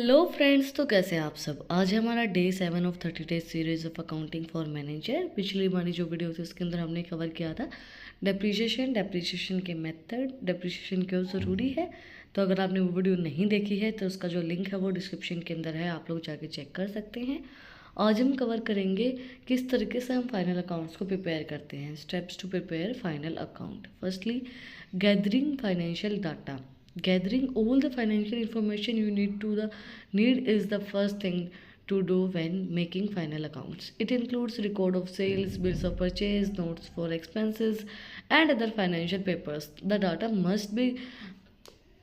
Hello friends, तो कैसे हैं आप सब। आज है हमारा day 7 of 30 days series of accounting for manager. पिछली हमारी जो वीडियो थी उसके अंदर हमने कवर किया था डेप्रीशिएशन के मेथड, डेप्रीशिएशन क्यों ज़रूरी है। तो अगर आपने वो वीडियो नहीं देखी है तो उसका जो लिंक है वो डिस्क्रिप्शन के अंदर है, आप लोग जाके चेक कर सकते हैं। आज हम कवर करेंगे किस तरीके से हम फाइनल अकाउंट्स को प्रिपेयर करते हैं। Steps to prepare final account. Firstly, gathering financial data. Gathering all the financial information you need is the first thing to do when making final accounts. It includes record of sales, bills of purchase, notes for expenses, and other financial papers. The data must be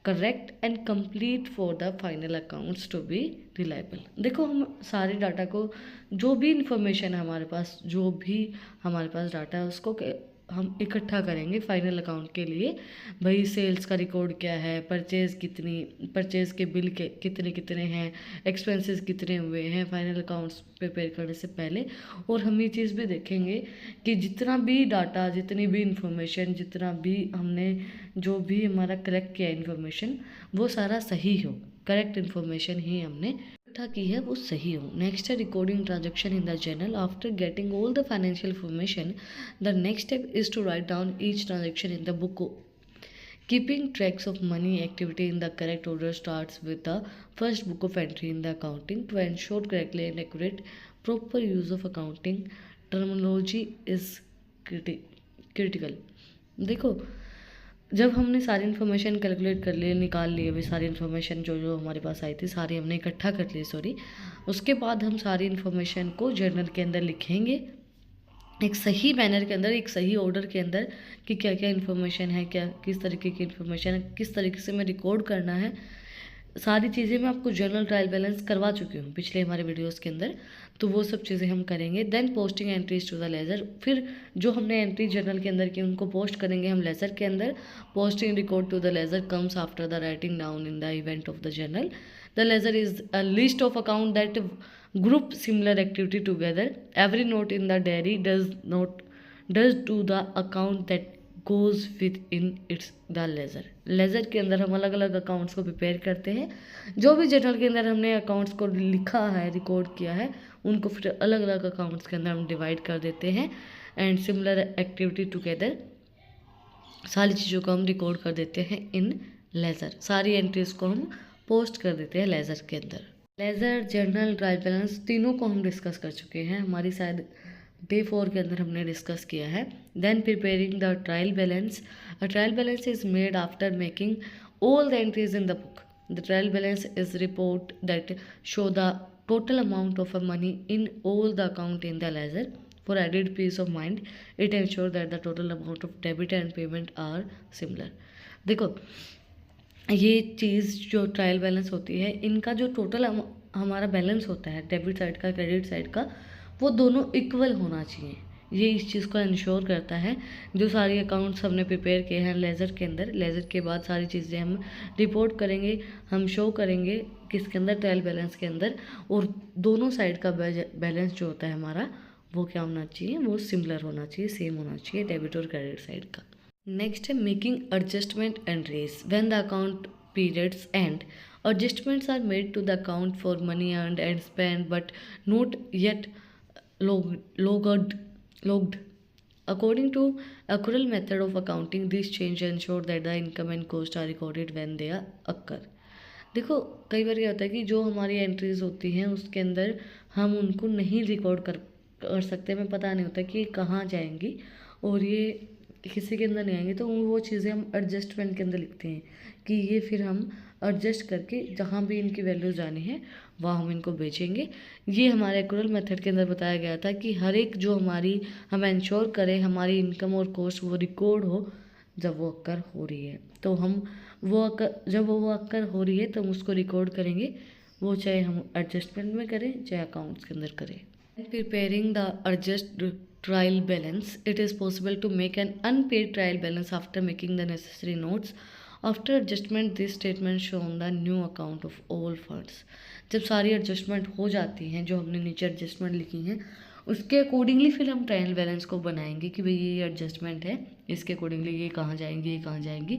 correct and complete for the final accounts to be reliable. देखो, हम सारे data को, जो भी information है हमारे पास, जो भी हमारे पास डाटा है उसको हम इकट्ठा करेंगे फाइनल अकाउंट के लिए। भाई सेल्स का रिकॉर्ड क्या है, परचेज के बिल के कितने हैं, एक्सपेंसेस कितने हुए हैं फाइनल अकाउंट्स प्रिपेयर करने से पहले। और हम ये चीज़ भी देखेंगे कि जितना भी डाटा, जितनी भी इंफॉर्मेशन, जितना भी हमने जो भी हमारा कलेक्ट किया इन्फॉर्मेशन, वो सारा सही हो, करेक्ट इन्फॉर्मेशन ही हमने इकट्ठा की है वो सही हो। नेक्स्ट है recording transaction in the journal. After getting all the financial information, the next step is to write down each transaction in the book. Keeping tracks of money activity in the correct order starts with the first book of entry in the accounting. To ensure correctly and accurate proper use of accounting terminology is critical. देखो, जब हमने सारी information calculate कर लिए, निकाल लिए, भाई सारी इन्फॉर्मेशन जो जो हमारे पास आई थी सारी हमने इकट्ठा कर ली, सॉरी। उसके बाद हम सारी इन्फॉर्मेशन को जर्नल के अंदर लिखेंगे एक सही मैनर के अंदर, एक सही ऑर्डर के अंदर, कि क्या क्या इन्फॉर्मेशन है, क्या किस तरीके की इन्फॉर्मेशन है, किस तरीके से मैं रिकॉर्ड करना है। सारी चीज़ें मैं आपको जर्नल ट्रायल बैलेंस करवा चुकी हूँ पिछले हमारे वीडियोस के अंदर, तो वो सब चीज़ें हम करेंगे। Then posting entries to the ledger. फिर जो हमने एंट्री जर्नल के अंदर की उनको पोस्ट करेंगे हम लेजर के अंदर. Posting record to the ledger comes after the writing down in the event of the journal. The ledger is a list of account that group similar activity together. Every note in the diary does to the account that goes within its the ledger. Ledger के अंदर हम अलग अलग accounts को prepare करते हैं। जो भी जर्नल के अंदर हमने अकाउंट्स को लिखा है, रिकॉर्ड किया है, उनको फिर अलग अलग अकाउंट्स के अंदर हम डिवाइड कर देते हैं एंड सिमिलर एक्टिविटी टुगेदर, सारी चीज़ों को हम रिकॉर्ड कर देते हैं इन लेजर। सारी एंट्रीज को हम पोस्ट कर देते हैं लेजर के अंदर। लेजर, जर्नल, ट्रायल बैलेंस तीनों को हम डिस्कस कर चुके हैं, हमारी शायद डे 4 के अंदर हमने डिस्कस किया है। Then preparing the trial balance. A trial balance is made after making all the entries in the book. The trial balance is report that show the total amount of money in all the account in the ledger. For added peace of mind, it ensures that the total amount of debit and payment are similar. देखो, ये चीज़ जो trial balance होती है, इनका जो total हमारा balance होता है, डेबिट साइड का, क्रेडिट साइड का, वो दोनों इक्वल होना चाहिए। ये इस चीज़ को इंश्योर करता है। जो सारी अकाउंट्स हमने प्रिपेयर किए हैं लेजर के अंदर, लेजर के बाद सारी चीज़ें हम रिपोर्ट करेंगे, हम शो करेंगे किसके अंदर, ट्रायल बैलेंस के अंदर। और दोनों साइड का बैलेंस जो होता है हमारा, वो क्या होना चाहिए, वो सिमिलर होना चाहिए, सेम होना चाहिए डेबिट और क्रेडिट साइड का। नेक्स्ट है making adjustment entries. When the account periods end, adjustments are made to the account for money earned and spent but not yet logged. According to accrual method of accounting, these changes ensure that the income and cost are recorded when they occur. देखो, कई बार क्या होता है कि जो हमारी entries होती हैं उसके अंदर हम उनको नहीं रिकॉर्ड कर सकते, हमें पता नहीं होता कि कहाँ जाएंगी और ये किसी के अंदर नहीं आएंगे, तो वो चीज़ें हम एडजस्टमेंट के अंदर लिखते हैं कि ये फिर हम एडजस्ट करके जहाँ भी इनकी वैल्यू जानी है वहाँ हम इनको बेचेंगे। ये हमारे एक्रूअल मेथड के अंदर बताया गया था कि हर एक जो हमारी, हम इंश्योर करें हमारी इनकम और कॉस्ट वो रिकॉर्ड हो जब वो अक्कर हो रही है। तो हम जब वो अक्कर हो रही है तो हम उसको रिकॉर्ड करेंगे, वो चाहे हम एडजस्टमेंट में करें चाहे अकाउंट्स के अंदर करें। Preparing the adjust trial balance, it is possible to make an unpaid trial balance after making the necessary notes. After adjustment, this statement shown the new account of all funds. जब सारी adjustment हो जाती हैं, जो हमने नीचे adjustment लिखी हैं, उसके अकॉर्डिंगली फिर हम ट्रायल बैलेंस को बनाएंगे कि भाई ये एडजस्टमेंट है, इसके अकॉर्डिंगली ये कहाँ जाएंगी, ये कहाँ जाएंगी।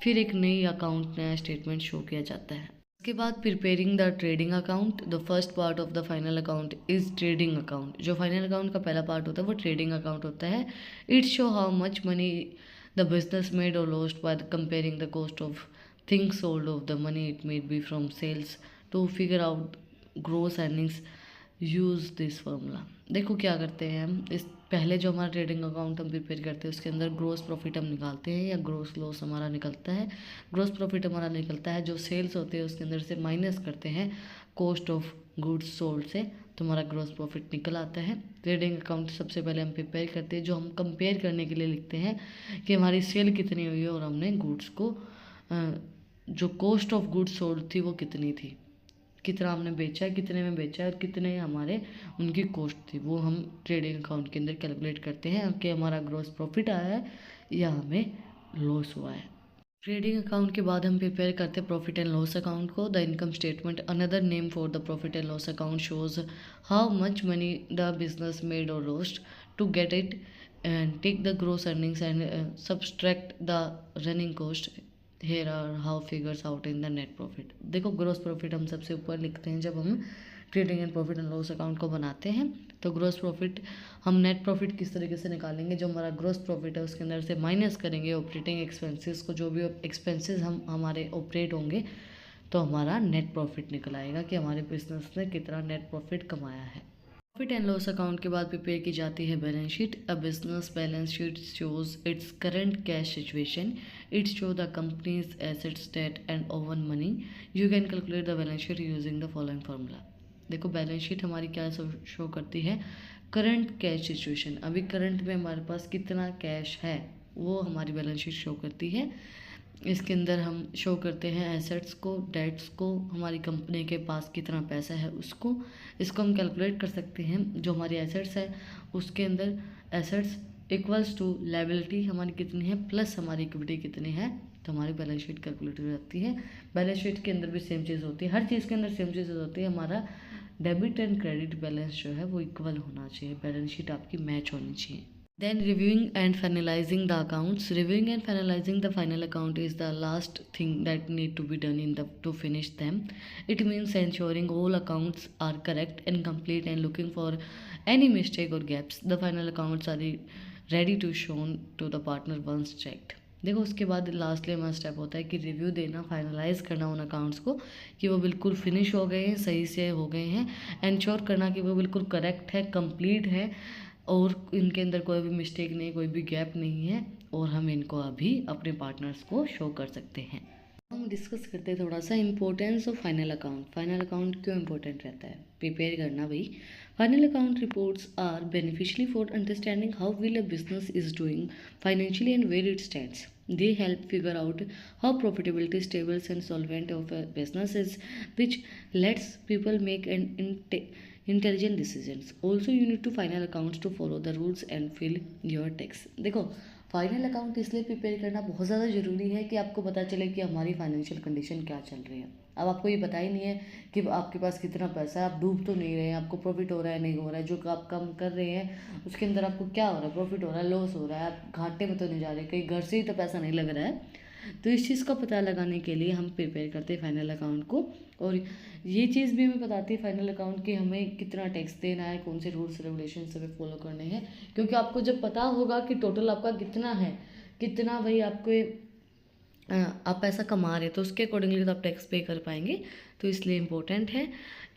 फिर एक नई अकाउंट, नया स्टेटमेंट शो किया जाता है। उसके बाद preparing the trading account. The first part of the final account is trading account. जो फाइनल अकाउंट का पहला पार्ट होता है वो ट्रेडिंग अकाउंट होता है। It show how much money the business made और lost by comparing the cost of things sold of the money it made be from sales to figure out gross earnings. Use this formula. देखो क्या करते हैं हम, इस पहले जो हमारा ट्रेडिंग अकाउंट हम प्रिपेयर करते हैं उसके अंदर ग्रोस प्रॉफिट हम निकालते हैं या ग्रोस लॉस हमारा निकलता है। ग्रोस प्रॉफिट हमारा निकलता है, जो सेल्स होते हैं उसके अंदर से माइनस करते हैं कॉस्ट ऑफ गुड्स सोल्ड से, तो हमारा ग्रोस प्रॉफिट निकल आता है। ट्रेडिंग अकाउंट सबसे पहले हम प्रिपेयर करते हैं, जो हम कंपेयर करने के लिए लिखते हैं कि हमारी सेल कितनी हुई है और हमने गुड्स को जो कॉस्ट ऑफ गुड्स सोल्ड थी वो कितनी थी, कितना हमने बेचा है, कितने में बेचा है और कितने हमारे उनकी कॉस्ट थी, वो हम ट्रेडिंग अकाउंट के अंदर कैलकुलेट करते हैं कि हमारा ग्रॉस प्रॉफिट आया है या हमें लॉस हुआ है। ट्रेडिंग अकाउंट के बाद हम प्रिपेयर करते हैं प्रॉफिट एंड लॉस अकाउंट को। The income statement, another name for the profit and loss account, shows how much money the business made और lost. To get it and take the gross earnings and subtract the running cost. Here are how figures out in the net profit. देखो gross profit हम सबसे ऊपर लिखते हैं जब हम trading and profit and loss account को बनाते हैं। तो ग्रोस प्रॉफिट हम नेट प्रॉफिट किस तरीके से निकालेंगे, जो हमारा ग्रोस प्रॉफिट है उसके अंदर से माइनस करेंगे ऑपरेटिंग एक्सपेंसेस को, जो भी एक्सपेंसेस हम हमारे ऑपरेट होंगे तो हमारा नेट प्रॉफिट निकल आएगा कि हमारे बिजनेस ने कितना नेट प्रॉफिट कमाया है। प्रॉफिट एंड लॉस अकाउंट के बाद प्रिपेयर की जाती है balance sheet. A business balance sheet shows its current cash situation. It show the company's assets, debt and own money. You can calculate the balance sheet using the following formula. देखो balance sheet हमारी क्या शो करती है, current cash situation, अभी current में हमारे पास कितना कैश है वो हमारी बैलेंस शीट शो करती है। इसके अंदर हम शो करते हैं एसेट्स को, डेट्स को, हमारी कंपनी के पास कितना पैसा है उसको। इसको हम कैलकुलेट कर सकते हैं। जो हमारी एसेट्स है उसके अंदर एसेट्स इक्वल्स टू लायबिलिटी हमारी कितनी है प्लस हमारी इक्विटी कितनी है, तो हमारी बैलेंस शीट कैलकुलेट हो जाती है। बैलेंस शीट के अंदर भी सेम चीज़ होती है, हर चीज़ के अंदर सेम चीज़ होती है। हमारा डेबिट एंड क्रेडिट बैलेंस जो है वो इक्वल होना चाहिए, बैलेंस शीट आपकी मैच होनी चाहिए। Then reviewing and finalizing the accounts. Reviewing and finalizing the final account is the last thing that need to be done to finish them. It means ensuring all accounts are correct and complete and looking for any mistake or gaps. The final accounts are ready to shown to the partner once checked. देखो उसके बाद lastly हमारा step होता है कि review देना, finalise करना उन अकाउंट्स को कि वो बिल्कुल फिनिश हो गए हैं, सही से हो गए हैं, इंश्योर करना कि वो बिल्कुल करेक्ट है, कंप्लीट है और इनके अंदर कोई भी मिस्टेक नहीं, कोई भी गैप नहीं है और हम इनको अभी अपने पार्टनर्स को शो कर सकते हैं। हम डिस्कस करते हैं थोड़ा सा importance of final account. Final account क्यों इम्पोर्टेंट रहता है, प्रिपेयर करना भाई। Final account reports are beneficially for understanding how will a business is doing financially and where it stands. They help figure out how profitability, stable and solvent of a business is, which lets people make an intelligent decisions. Also you need to final accounts to follow the rules and fill your tax. देखो final account इसलिए prepare करना बहुत ज़्यादा ज़रूरी है कि आपको पता चले कि हमारी फाइनेंशियल कंडीशन क्या चल रही है। अब आपको ये पता ही नहीं है कि आपके पास कितना पैसा है, आप डूब तो नहीं रहे हैं, आपको प्रॉफिट हो रहा है नहीं हो रहा है, जो आप काम कर रहे हैं उसके अंदर आपको क्या हो रहा है, प्रॉफिट हो रहा है, लॉस हो रहा है, आप घाटे में तो नहीं जा रहे, कहीं घर से ही तो पैसा नहीं लग रहा है। तो इस चीज़ का पता लगाने के लिए हम प्रिपेयर करते हैं फाइनल अकाउंट को। और ये चीज़ भी हमें बताती है फाइनल अकाउंट कि हमें कितना टैक्स देना है, कौन से रूल्स रेगुलेशन हमें फॉलो करने हैं, क्योंकि आपको जब पता होगा कि टोटल आपका कितना है, कितना भाई आपको आप पैसा कमा रहे हैं तो उसके अकॉर्डिंगली तो आप टैक्स पे कर पाएंगे, तो इसलिए इम्पोर्टेंट है।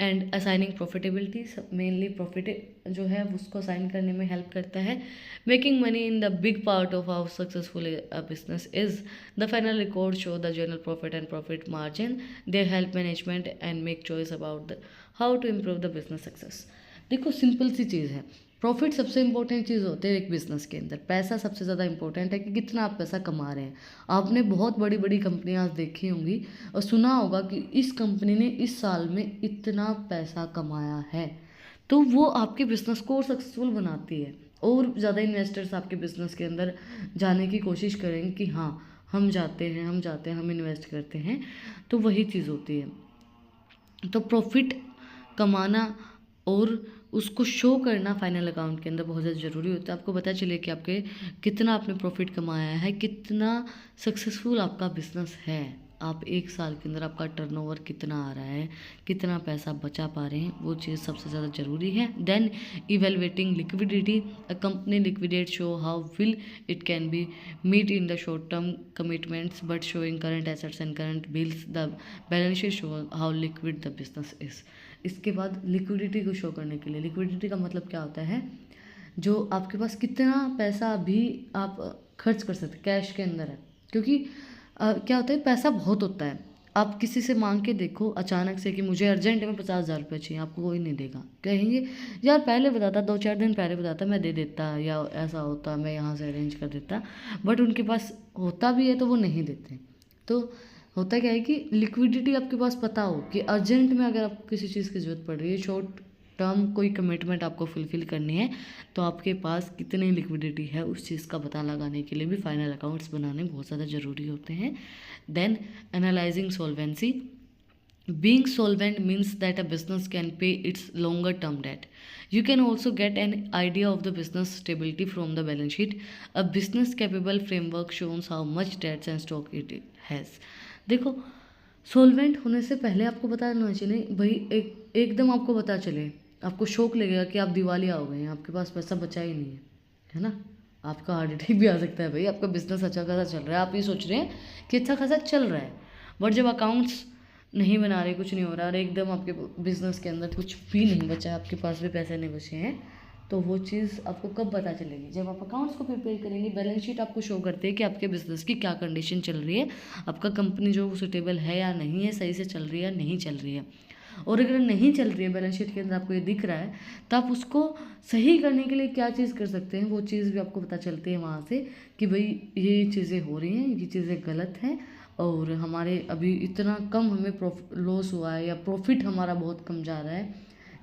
And assigning profitability, mainly profit जो है उसको असाइन करने में हेल्प करता है। Making money in the big part of how successful a business is. The final record show the general profit and profit margin. They help management and make choice about the how to improve the business success. देखो simple सी चीज़ है, profit सबसे important चीज़ होती है एक business के अंदर, पैसा सबसे ज़्यादा इंपॉर्टेंट है कि कितना आप पैसा कमा रहे हैं। आपने बहुत बड़ी बड़ी कंपनियां देखी होंगी और सुना होगा कि इस कंपनी ने इस साल में इतना पैसा कमाया है, तो वो आपके बिजनेस को और सक्सेसफुल बनाती है और ज़्यादा इन्वेस्टर्स आपके बिजनेस के अंदर जाने की कोशिश करेंगे कि हाँ हम जाते हैं हम इन्वेस्ट करते हैं, तो वही चीज़ होती है। तो प्रॉफिट कमाना और उसको शो करना फाइनल अकाउंट के अंदर बहुत ज़्यादा ज़रूरी होता है। आपको पता चले कि आपके कितना आपने प्रॉफिट कमाया है, कितना सक्सेसफुल आपका बिजनेस है, आप एक साल के अंदर आपका टर्नओवर कितना आ रहा है, कितना पैसा बचा पा रहे हैं, वो चीज़ सबसे ज़्यादा ज़रूरी है। Then evaluating liquidity, a company liquidate show how will it can be meet in the short term commitments but showing current assets and current bills, the balance sheet show how liquid the business is. इसके बाद liquidity को show करने के लिए, liquidity का मतलब क्या होता है, जो आपके पास कितना पैसा अभी आप खर्च कर सकते, कैश के अंदर है। क्योंकि क्या होता है, पैसा बहुत होता है। आप किसी से मांग के देखो अचानक से कि मुझे अर्जेंट में 50,000 रुपये चाहिए, आपको कोई नहीं देगा। कहेंगे यार पहले बताता, 2-4 दिन पहले बताता, मैं दे देता, या ऐसा होता मैं यहाँ से अरेंज कर देता। बट उनके पास होता भी है तो वो नहीं देते। तो होता क्या है कि लिक्विडिटी आपके पास पता हो कि अर्जेंट में अगर आपको किसी चीज़ की ज़रूरत पड़ रही है, शॉर्ट टर्म कोई कमिटमेंट आपको फुलफ़िल करनी है, तो आपके पास कितनी लिक्विडिटी है उस चीज़ का पता लगाने के लिए भी फाइनल अकाउंट्स बनाने बहुत ज़्यादा ज़रूरी होते हैं। Then analysing solvency, being solvent means that a business can pay its longer term debt. You can also get an idea of the business stability from the balance sheet. A business capable framework shows how much debts and stock it has. देखो, solvent होने से पहले आपको पता होना चाहिए भाई, एकदम आपको पता चले, आपको शौक लगेगा कि आप दिवालिया हो गए हैं, आपके पास पैसा बचा ही नहीं है ना। आपका हार्ट अटैक भी आ सकता है भाई, आपका बिजनेस अच्छा खासा चल रहा है, आप ये सोच रहे हैं कि अच्छा खासा चल रहा है, बट जब अकाउंट्स नहीं बना रहे, कुछ नहीं हो रहा और एकदम आपके बिजनेस के अंदर कुछ भी नहीं बचा है, आपके पास भी पैसे नहीं बचे हैं, तो वो चीज़ आपको कब पता चलेगी, जब आप अकाउंट्स को प्रिपेयर करेंगे। बैलेंस शीट आपको शो करते हैं कि आपके बिजनेस की क्या कंडीशन चल रही है, आपका कंपनी जो सुटेबल है या नहीं है, सही से चल रही है या नहीं चल रही है। और अगर नहीं चल रही है, बैलेंस शीट के अंदर आपको ये दिख रहा है, तो आप उसको सही करने के लिए क्या चीज़ कर सकते हैं, वो चीज़ भी आपको पता चलती है वहाँ से कि भाई ये चीज़ें हो रही हैं, ये चीज़ें गलत हैं, और हमारे अभी इतना कम हमें लॉस हुआ है या प्रॉफिट हमारा बहुत कम जा रहा है,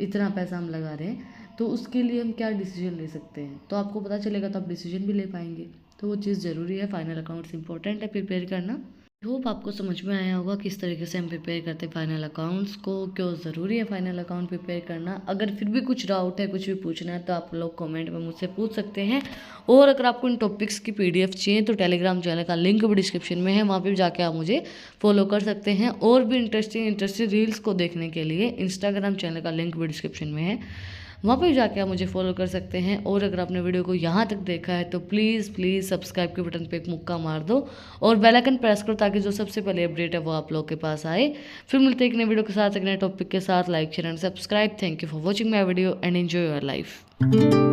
इतना पैसा हम लगा रहे हैं, तो उसके लिए हम क्या डिसीजन ले सकते हैं, तो आपको पता चलेगा तो आप डिसीजन भी ले पाएंगे। तो वो चीज़ ज़रूरी है, फाइनल अकाउंट्स इंपॉर्टेंट है प्रिपेयर करना। होप आपको समझ में आया होगा किस तरीके से हम प्रिपेयर करते हैं फाइनल अकाउंट्स को, क्यों ज़रूरी है फाइनल अकाउंट प्रिपेयर करना। अगर फिर भी कुछ डाउट है, कुछ भी पूछना है, तो आप लोग कमेंट में मुझसे पूछ सकते हैं। और अगर आपको इन टॉपिक्स की PDF चाहिए तो टेलीग्राम चैनल का लिंक भी डिस्क्रिप्शन में है, वहाँ पर जाके आप मुझे फॉलो कर सकते हैं। और भी इंटरेस्टिंग रील्स को देखने के लिए इंस्टाग्राम चैनल का लिंक भी डिस्क्रिप्शन में है, वहाँ पर जाके आप मुझे फॉलो कर सकते हैं। और अगर आपने वीडियो को यहाँ तक देखा है तो प्लीज़ सब्सक्राइब के बटन पे एक मुक्का मार दो और बेल आइकन प्रेस करो, ताकि जो सबसे पहले अपडेट है वो आप लोग के पास आए। फिर मिलते हैं एक नए वीडियो के साथ, एक नए टॉपिक के साथ। Like share and subscribe. Thank you for watching my video and enjoy your life.